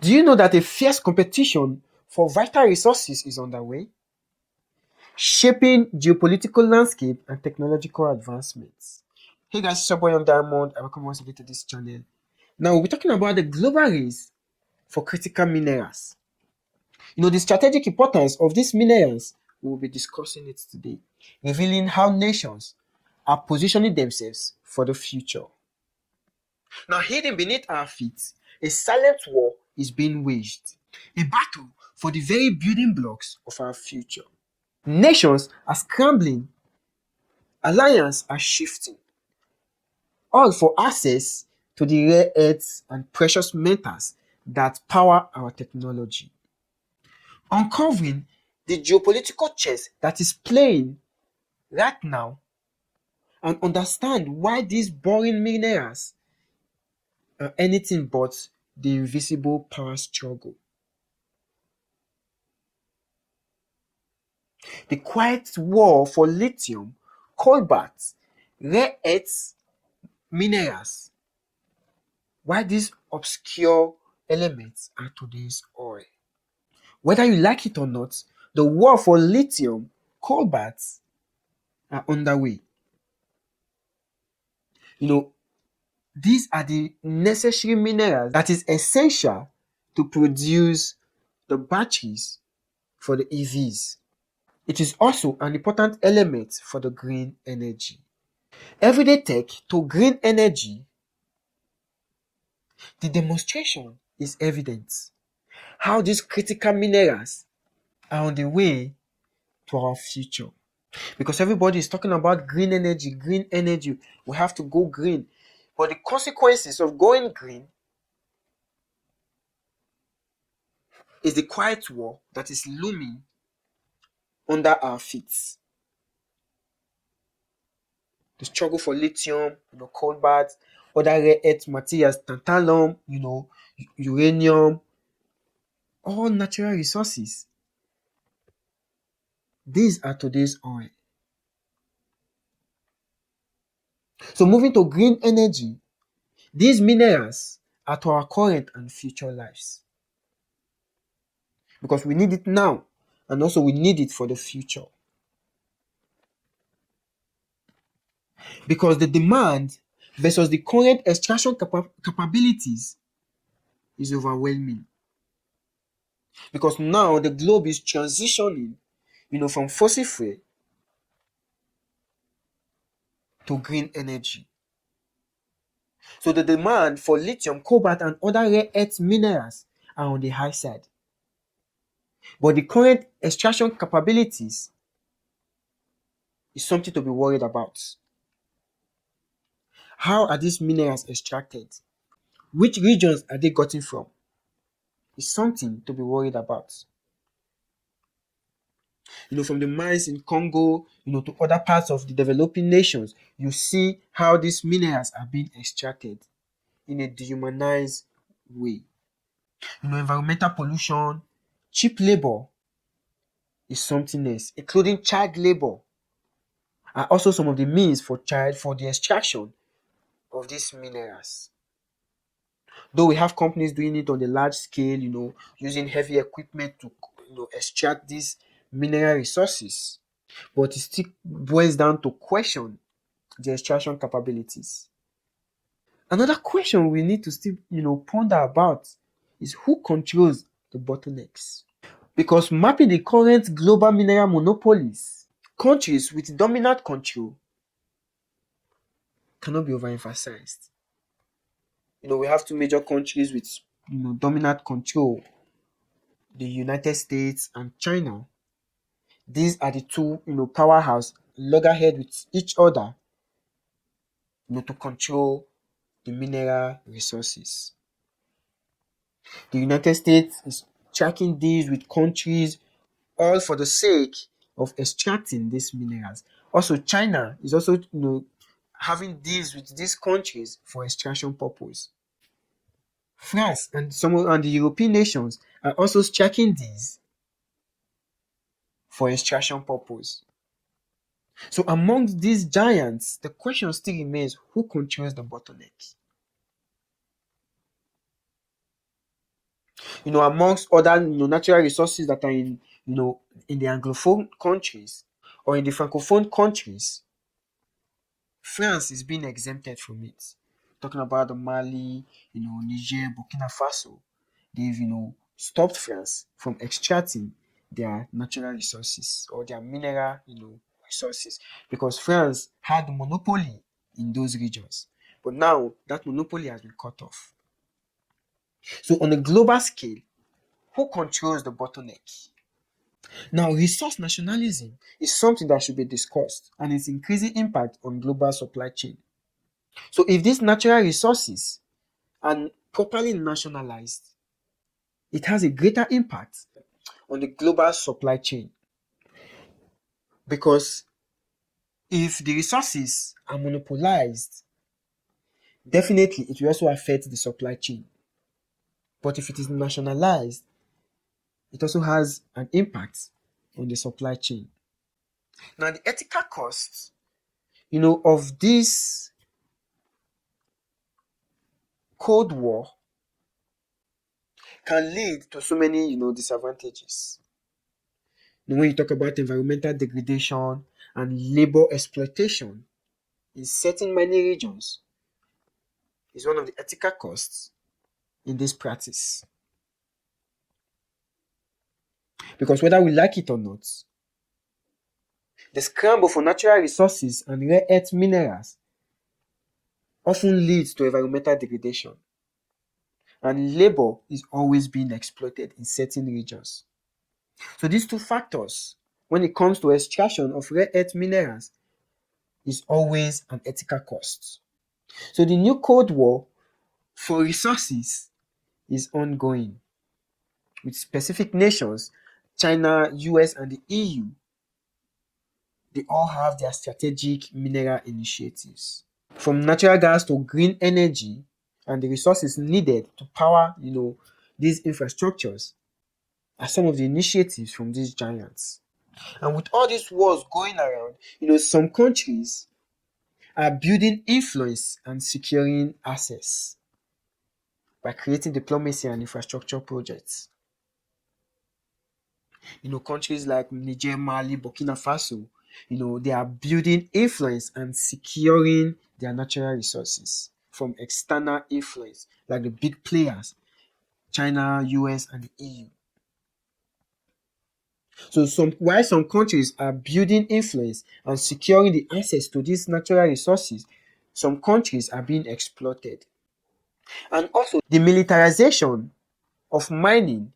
Do you know that a fierce competition for vital resources is underway, shaping geopolitical landscape and technological advancements? Hey guys, it's your boy on Diamond. I welcome once again to this channel. Now we'll be talking about the global race for critical minerals. The strategic importance of these minerals, we will be discussing it today, revealing how nations are positioning themselves for the future. Now, hidden beneath our feet, a silent war is being waged, a battle for the very building blocks of our future. Nations are scrambling, alliances are shifting, all for access to the rare earths and precious metals that power our technology. Uncovering the geopolitical chess that is playing right now and understand why these boring minerals are anything but the invisible power struggle. The quiet war for lithium, cobalt, rare earths, minerals. Why these obscure elements are today's oil. Whether you like it or not, the war for lithium, cobalt are underway. These are the necessary minerals that is essential to produce the batteries for the EVs. It is also an important element for the green energy. Everyday tech to green energy, the demonstration is evident. How these critical minerals are on the way to our future. Because everybody is talking about green energy, green energy. We have to go green. But the consequences of going green is the quiet war that is looming under our feet. The struggle for lithium, cobalt, other rare earth materials, tantalum, uranium, all natural resources. These are today's oil. So moving to green energy, these minerals are to our current and future lives. Because we need it now, and also we need it for the future. Because the demand versus the current extraction capabilities is overwhelming. Because now the globe is transitioning, from fossil fuel to green energy. So the demand for lithium, cobalt, and other rare earth minerals are on the high side. But the current extraction capabilities is something to be worried about. How are these minerals extracted? Which regions are they gotten from? It's something to be worried about. From the mines in Congo, to other parts of the developing nations, you see how these minerals are being extracted in a dehumanized way. Environmental pollution, cheap labor is something else, including child labor, are also some of the means for the extraction of these minerals. Though we have companies doing it on the large scale, using heavy equipment to extract these mineral resources, but it still boils down to question the extraction capabilities. Another question we need to still ponder about is who controls the bottlenecks. Because mapping the current global mineral monopolies, countries with dominant control cannot be overemphasized. We have two major countries with dominant control, the United States and China. These are the two powerhouse loggerhead with each other to control the mineral resources. The United States is tracking deals with countries all for the sake of extracting these minerals. Also, China is also having deals with these countries for extraction purpose. France and the European nations are also striking these for extraction purpose. So among these giants, the question still remains who controls the bottleneck. amongst other natural resources that are in the Anglophone countries or in the Francophone countries, France is being exempted from it. Talking about the Mali, Niger, Burkina Faso, they've stopped France from extracting their natural resources or their mineral resources because France had monopoly in those regions. But now that monopoly has been cut off. So on a global scale, who controls the bottleneck? Now, resource nationalism is something that should be discussed and its increasing impact on global supply chain. So if these natural resources are properly nationalized, it has a greater impact on the global supply chain because if the resources are monopolized, definitely it will also affect the supply chain. But if it is nationalized, it also has an impact on the supply chain. Now, the ethical costs, of this Cold War can lead to so many, disadvantages. When you talk about environmental degradation and labor exploitation in certain mining regions, is one of the ethical costs in this practice. Because whether we like it or not, the scramble for natural resources and rare earth minerals often leads to environmental degradation, and labor is always being exploited in certain regions. So these two factors, when it comes to extraction of rare earth minerals, is always an ethical cost. So the new Cold War for resources is ongoing with specific nations, China, US, and the EU. They all have their strategic mineral initiatives. From natural gas to green energy and the resources needed to power, these infrastructures are some of the initiatives from these giants. And with all these wars going around, some countries are building influence and securing access by creating diplomacy and infrastructure projects. Countries like Niger, Mali, Burkina Faso, they are building influence and securing their natural resources from external influence, like the big players, China, US, and the EU. So while some countries are building influence and securing the access to these natural resources, some countries are being exploited. And also the militarization of mining,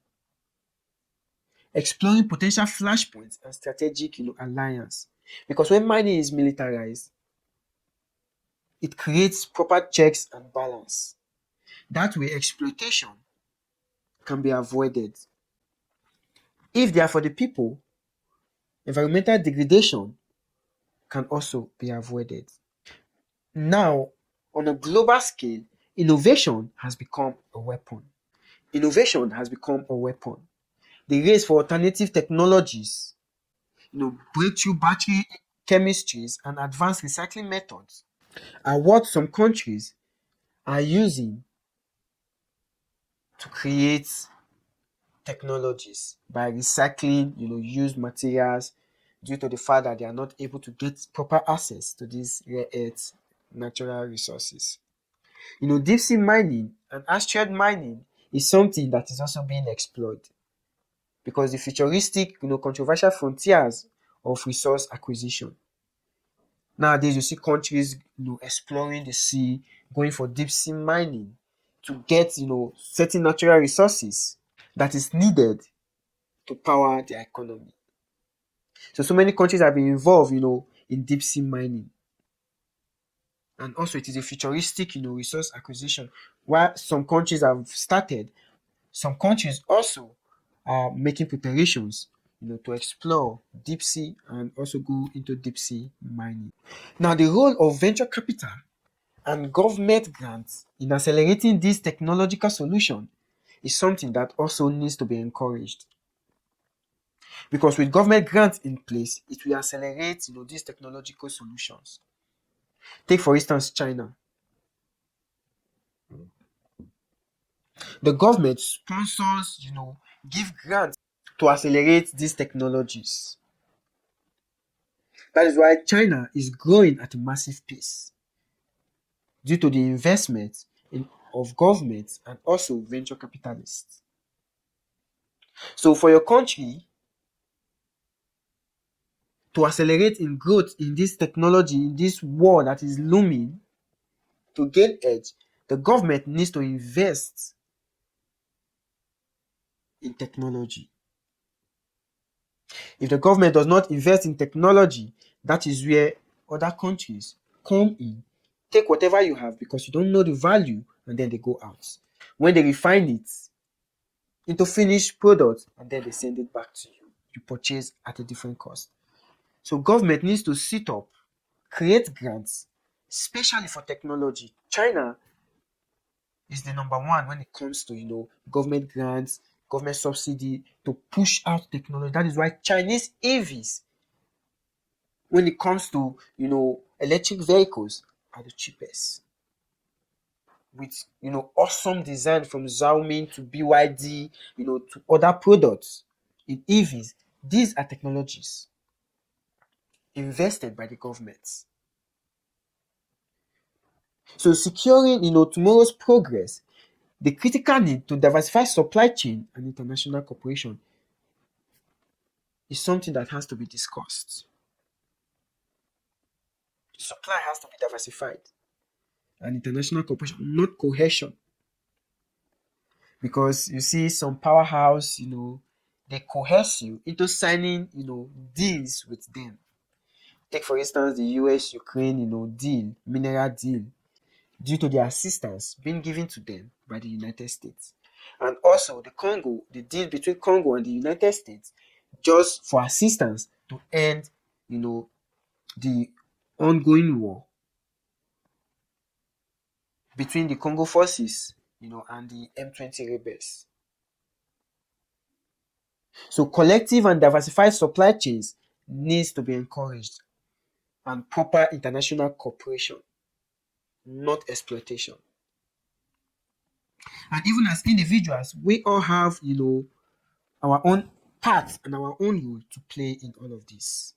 exploring potential flashpoints and strategic alliance. Because when mining is militarized, it creates proper checks and balance. That way exploitation can be avoided. If they are for the people, environmental degradation can also be avoided. Now, on a global scale, innovation has become a weapon. Innovation has become a weapon. The race for alternative technologies, breakthrough battery chemistries and advanced recycling methods are what some countries are using to create technologies by recycling, used materials due to the fact that they are not able to get proper access to these rare earth natural resources. Deep sea mining and asteroid mining is something that is also being explored because the futuristic, controversial frontiers of resource acquisition. Nowadays, you see countries, exploring the sea, going for deep sea mining to get, certain natural resources that is needed to power their economy. So many countries have been involved, in deep sea mining. And also it is a futuristic, resource acquisition. While some countries have started, some countries also are making preparations, to explore deep sea and also go into deep sea mining. Now, the role of venture capital and government grants in accelerating this technological solution is something that also needs to be encouraged. Because with government grants in place, it will accelerate, these technological solutions. Take for instance China. The government sponsors, give grants to accelerate these technologies. That is why China is growing at a massive pace due to the investment of governments and also venture capitalists. So for your country to accelerate in growth in this technology, in this war that is looming, to gain edge, the government needs to invest in technology. If the government does not invest in technology, that is where other countries come in, take whatever you have because you don't know the value, and then they go out. When they refine it into finished product, and then they send it back to you. You purchase at a different cost. So government needs to sit up, create grants, especially for technology. China is the number one when it comes to government grants, government subsidy to push out technology. That is why Chinese EVs, when it comes to electric vehicles, are the cheapest. With awesome design from Xiaomi to BYD, to other products in EVs. These are technologies invested by the government. So securing tomorrow's progress, the critical need to diversify supply chain and international cooperation is something that has to be discussed. Supply has to be diversified and international cooperation, not cohesion. Because you see some powerhouse, they coerce you into signing, deals with them. Take for instance the US Ukraine, deal, mineral deal, due to the assistance being given to them by the United States. And also the deal between Congo and the United States, just for assistance to end, the ongoing war between the Congo forces, and the M20 rebels. So collective and diversified supply chains needs to be encouraged, and proper international cooperation, not exploitation. And even as individuals, we all have, our own part and our own role to play in all of this.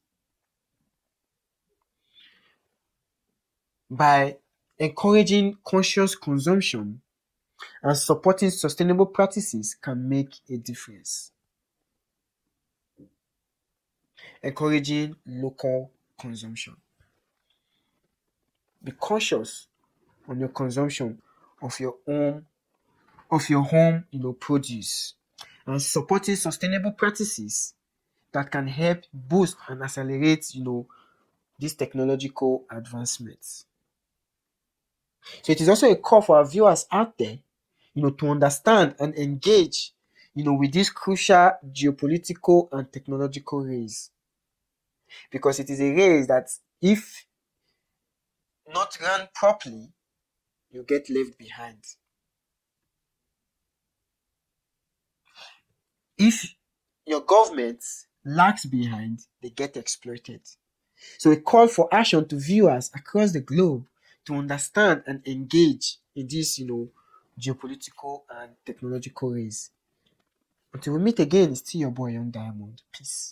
By encouraging conscious consumption and supporting sustainable practices can make a difference. Encouraging local consumption. Be conscious on your consumption of your home, produce, and supporting sustainable practices that can help boost and accelerate, these technological advancements. So it is also a call for our viewers out there, to understand and engage, with this crucial geopolitical and technological race. Because it is a race that, if not run properly, you get left behind. If your government lags behind, they get exploited. So a call for action to viewers across the globe to understand and engage in this, geopolitical and technological race. Until we meet again, it's still your boy Young Diamond. Peace.